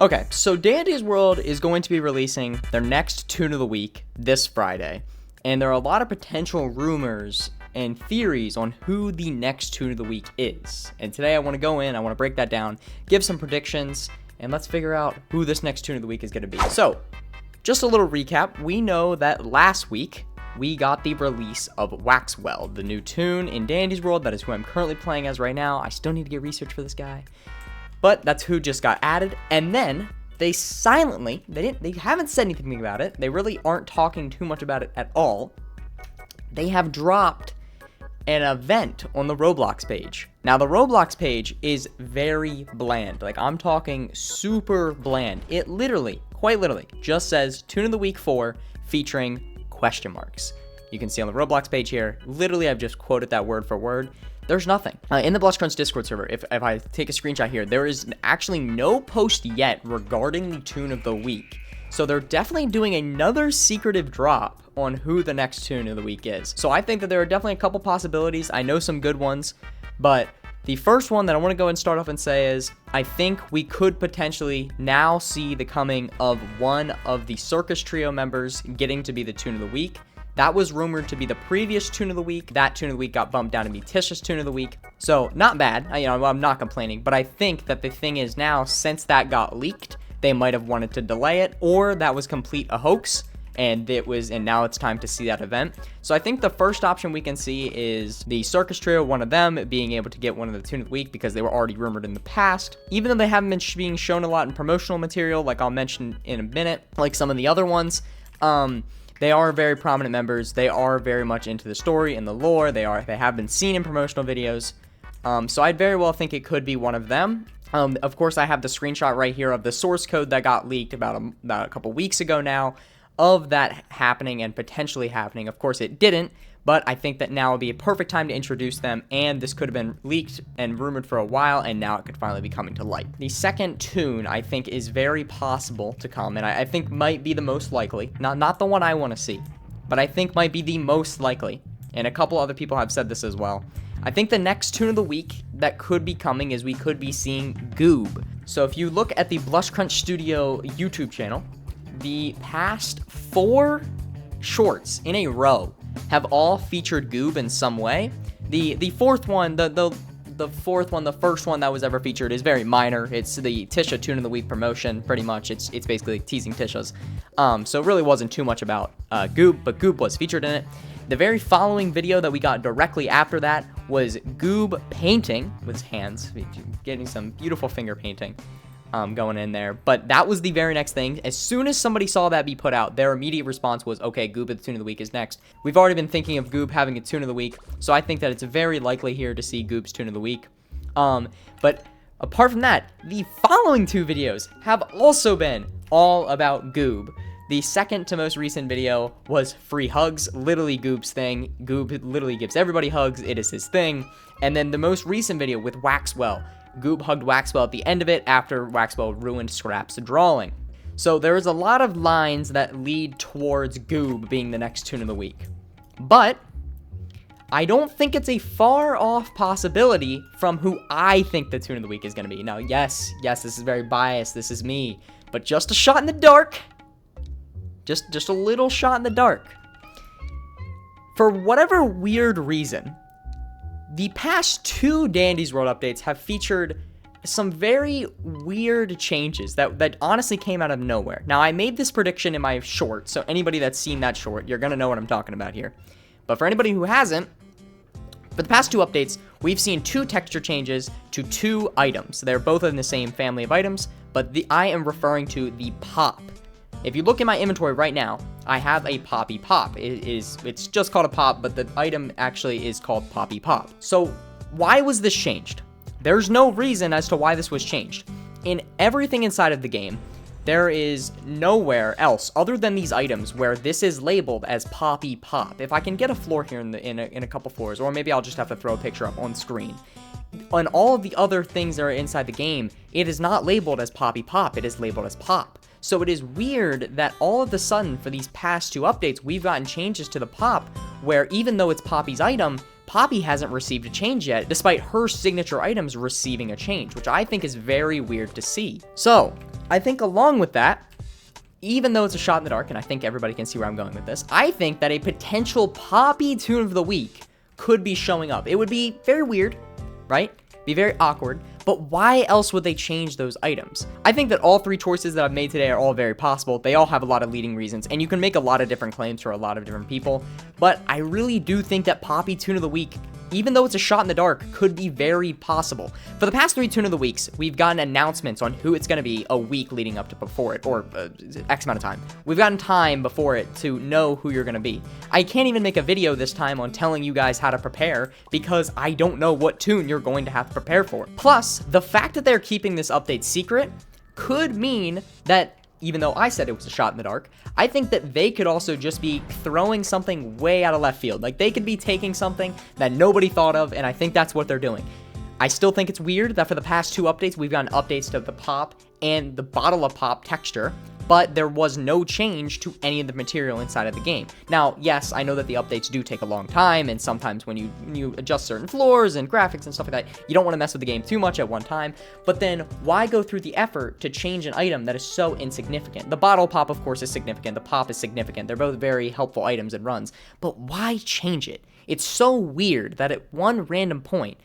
Okay, so Dandy's World is going to be releasing their next Toon of the Week this Friday, and there are a lot of potential rumors and theories on who the next Toon of the Week is. And today I want to go in, I want to break that down, give some predictions, and let's figure out who this next Toon of the Week is going to be. So, just a little recap. We know that last week we got the release of Waxwell, the new Toon in Dandy's World. That is who I'm currently playing as right now. I still need to get research for this guy. But that's who just got added, and then they silently, they haven't said anything about it, they really aren't talking too much about it at all. They have dropped an event on the Roblox page. Now, the Roblox page is very bland. Like, I'm talking super bland. It literally, quite literally, just says Toon of the Week 4 featuring question marks. You can see on the Roblox page here, literally I've just quoted that word for word. There's nothing. In the Blush Crunch Discord server, if I take a screenshot here, there is actually no post yet regarding the Toon of the Week. So they're definitely doing another secretive drop on who the next Toon of the Week is. So I think that there are definitely a couple possibilities. I know some good ones, but the first one that I want to go and start off and say is, I think we could potentially now see the coming of one of the Circus trio members getting to be the Toon of the Week. That was rumored to be the previous Toon of the Week. That Toon of the Week got bumped down to be Tisha's Toon of the Week. So, not bad. I'm not complaining. But I think that the thing is now, since that got leaked, they might have wanted to delay it, or that was complete a hoax, and now it's time to see that event. So I think the first option we can see is the Circus trio, one of them being able to get one of the Toon of the Week because they were already rumored in the past. Even though they haven't been being shown a lot in promotional material, like I'll mention in a minute, like some of the other ones, they are very prominent members. They are very much into the story and the lore. They have been seen in promotional videos. So I'd very well think it could be one of them. Of course, I have the screenshot right here of the source code that got leaked about a couple weeks ago now of that happening and potentially happening. Of course, it didn't, but I think that now would be a perfect time to introduce them, and this could have been leaked and rumored for a while, and now it could finally be coming to light. The second Toon, I think, is very possible to come, and I think might be the most likely. Not the one I want to see, but I think might be the most likely, and a couple other people have said this as well. I think the next Toon of the Week that could be coming is we could be seeing Goob. So if you look at the Blush Crunch Studio YouTube channel, the past 4 shorts in a row have all featured Goob in some way. The fourth one, the first one that was ever featured is very minor. It's the Tisha Toon of the Week promotion, pretty much. It's basically teasing Tisha's. So it really wasn't too much about Goob, but Goob was featured in it. The very following video that we got directly after that was Goob painting with his hands, getting some beautiful finger painting going in there. But that was the very next thing. As soon as somebody saw that be put out, their immediate response was, okay, Goob at the Toon of the Week is next. We've already been thinking of Goob having a Toon of the Week, so I think that it's very likely here to see Goob's Toon of the Week. But apart from that, the following 2 videos have also been all about Goob. The second to most recent video was free hugs, literally Goob's thing. Goob literally gives everybody hugs, it is his thing. And then the most recent video with Waxwell, Goob hugged Waxwell at the end of it after Waxwell ruined Scrap's drawing. So there is a lot of lines that lead towards Goob being the next Toon of the Week. But I don't think it's a far off possibility from who I think the Toon of the Week is going to be. Now, yes, this is very biased, this is me, but just a shot in the dark. Just a little shot in the dark. For whatever weird reason, the past 2 Dandy's World updates have featured some very weird changes that honestly came out of nowhere. Now, I made this prediction in my short, so anybody that's seen that short, you're going to know what I'm talking about here. But for anybody who hasn't, for the past 2 updates, we've seen 2 texture changes to 2 items. They're both in the same family of items, but I am referring to the pop. If you look in my inventory right now, I have a Poppy Pop. It's just called a pop, but the item actually is called Poppy Pop. So why was this changed? There's no reason as to why this was changed. In everything inside of the game, there is nowhere else other than these items where this is labeled as Poppy Pop. If I can get a floor here in a couple floors, or maybe I'll just have to throw a picture up on screen. On all of the other things that are inside the game, it is not labeled as Poppy Pop, it is labeled as Pop. So it is weird that all of a sudden, for these past 2 updates, we've gotten changes to the Pop, where even though it's Poppy's item, Poppy hasn't received a change yet, despite her signature items receiving a change, which I think is very weird to see. So, I think along with that, even though it's a shot in the dark, and I think everybody can see where I'm going with this, I think that a potential Poppy Toon of the Week could be showing up. It would be very weird, right? Be very awkward, but why else would they change those items? I think that all three choices that I've made today are all very possible. They all have a lot of leading reasons, and you can make a lot of different claims for a lot of different people, but I really do think that Poppy Toon of the Week, even though it's a shot in the dark, could be very possible. For the past 3 Toon of the Weeks, we've gotten announcements on who it's going to be a week leading up to before it, or X amount of time. We've gotten time before it to know who you're going to be. I can't even make a video this time on telling you guys how to prepare because I don't know what Toon you're going to have to prepare for. Plus, the fact that they're keeping this update secret could mean that even though I said it was a shot in the dark, I think that they could also just be throwing something way out of left field. Like, they could be taking something that nobody thought of, and I think that's what they're doing. I still think it's weird that for the past 2 updates, we've gotten updates to the pop and the bottle of pop texture, but there was no change to any of the material inside of the game. Now, yes, I know that the updates do take a long time, and sometimes when you adjust certain floors and graphics and stuff like that, you don't want to mess with the game too much at one time, but then why go through the effort to change an item that is so insignificant? The bottle pop, of course, is significant. The pop is significant. They're both very helpful items and runs, but why change it? It's so weird that at one random point,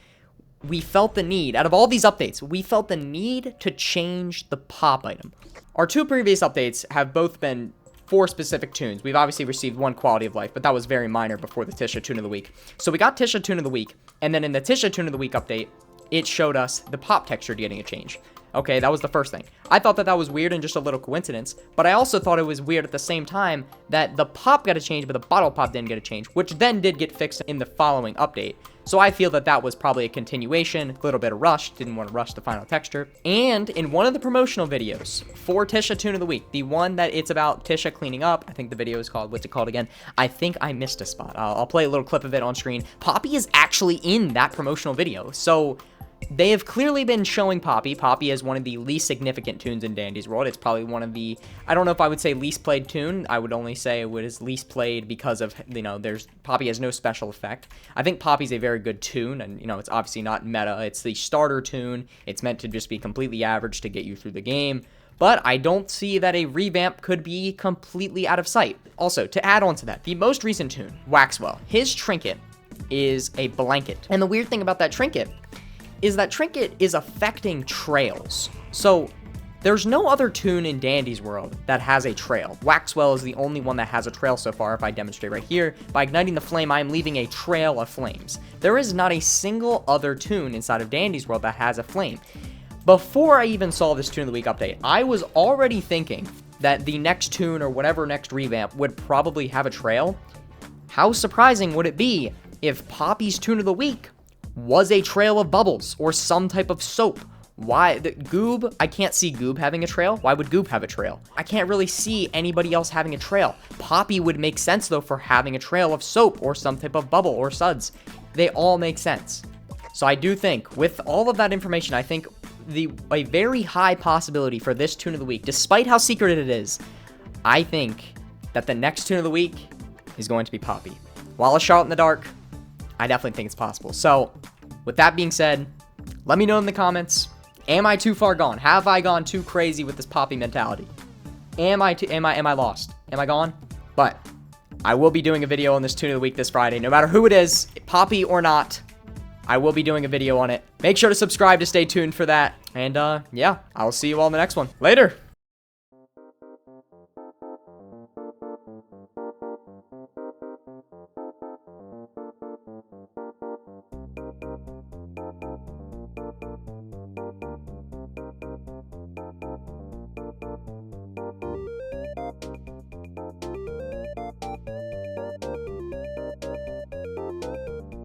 we felt the need, out of all these updates, we felt the need to change the pop item. Our 2 previous updates have both been for specific toons. We've obviously received 1 quality of life, but that was very minor before the Tisha Toon of the Week. So we got Tisha Toon of the Week, and then in the Tisha Toon of the Week update, it showed us the pop texture getting a change. Okay, that was the first thing. I thought that that was weird and just a little coincidence, but I also thought it was weird at the same time that the pop got a change, but the bottle pop didn't get a change, which then did get fixed in the following update. So I feel that that was probably a continuation, a little bit of rush, didn't want to rush the final texture. And in one of the promotional videos for Tisha Toon of the Week, the one that it's about Tisha cleaning up, I think the video is called, what's it called again? I think I missed a spot. I'll play a little clip of it on screen. Poppy is actually in that promotional video, so they have clearly been showing Poppy. Poppy is one of the least significant toons in Dandy's world. It's probably one of the, I don't know if I would say least played toon. I would only say it was least played because of, Poppy has no special effect. I think Poppy's a very good toon, and, it's obviously not meta. It's the starter toon. It's meant to just be completely average to get you through the game. But I don't see that a revamp could be completely out of sight. Also, to add on to that, the most recent toon, Waxwell, his trinket is a blanket. And the weird thing about that trinket is that trinket is affecting trails. So there's no other toon in Dandy's world that has a trail. Waxwell is the only one that has a trail so far. If I demonstrate right here, by igniting the flame, I am leaving a trail of flames. There is not a single other toon inside of Dandy's world that has a flame. Before I even saw this Toon of the Week update, I was already thinking that the next toon or whatever next revamp would probably have a trail. How surprising would it be if Poppy's Toon of the Week was a trail of bubbles or some type of soap? Why? Goob, I can't see Goob having a trail. Why would Goob have a trail? I can't really see anybody else having a trail. Poppy would make sense, though, for having a trail of soap or some type of bubble or suds. They all make sense. So I do think, with all of that information, I think a very high possibility for this Toon of the Week, despite how secret it is, I think that the next Toon of the Week is going to be Poppy. While a shot in the dark, I definitely think it's possible. So, with that being said, let me know in the comments, am I too far gone? Have I gone too crazy with this Poppy mentality? Am I lost? Am I gone? But I will be doing a video on this Toon of the Week this Friday, no matter who it is, Poppy or not. I will be doing a video on it. Make sure to subscribe to stay tuned for that. And yeah, I'll see you all in the next one. Later.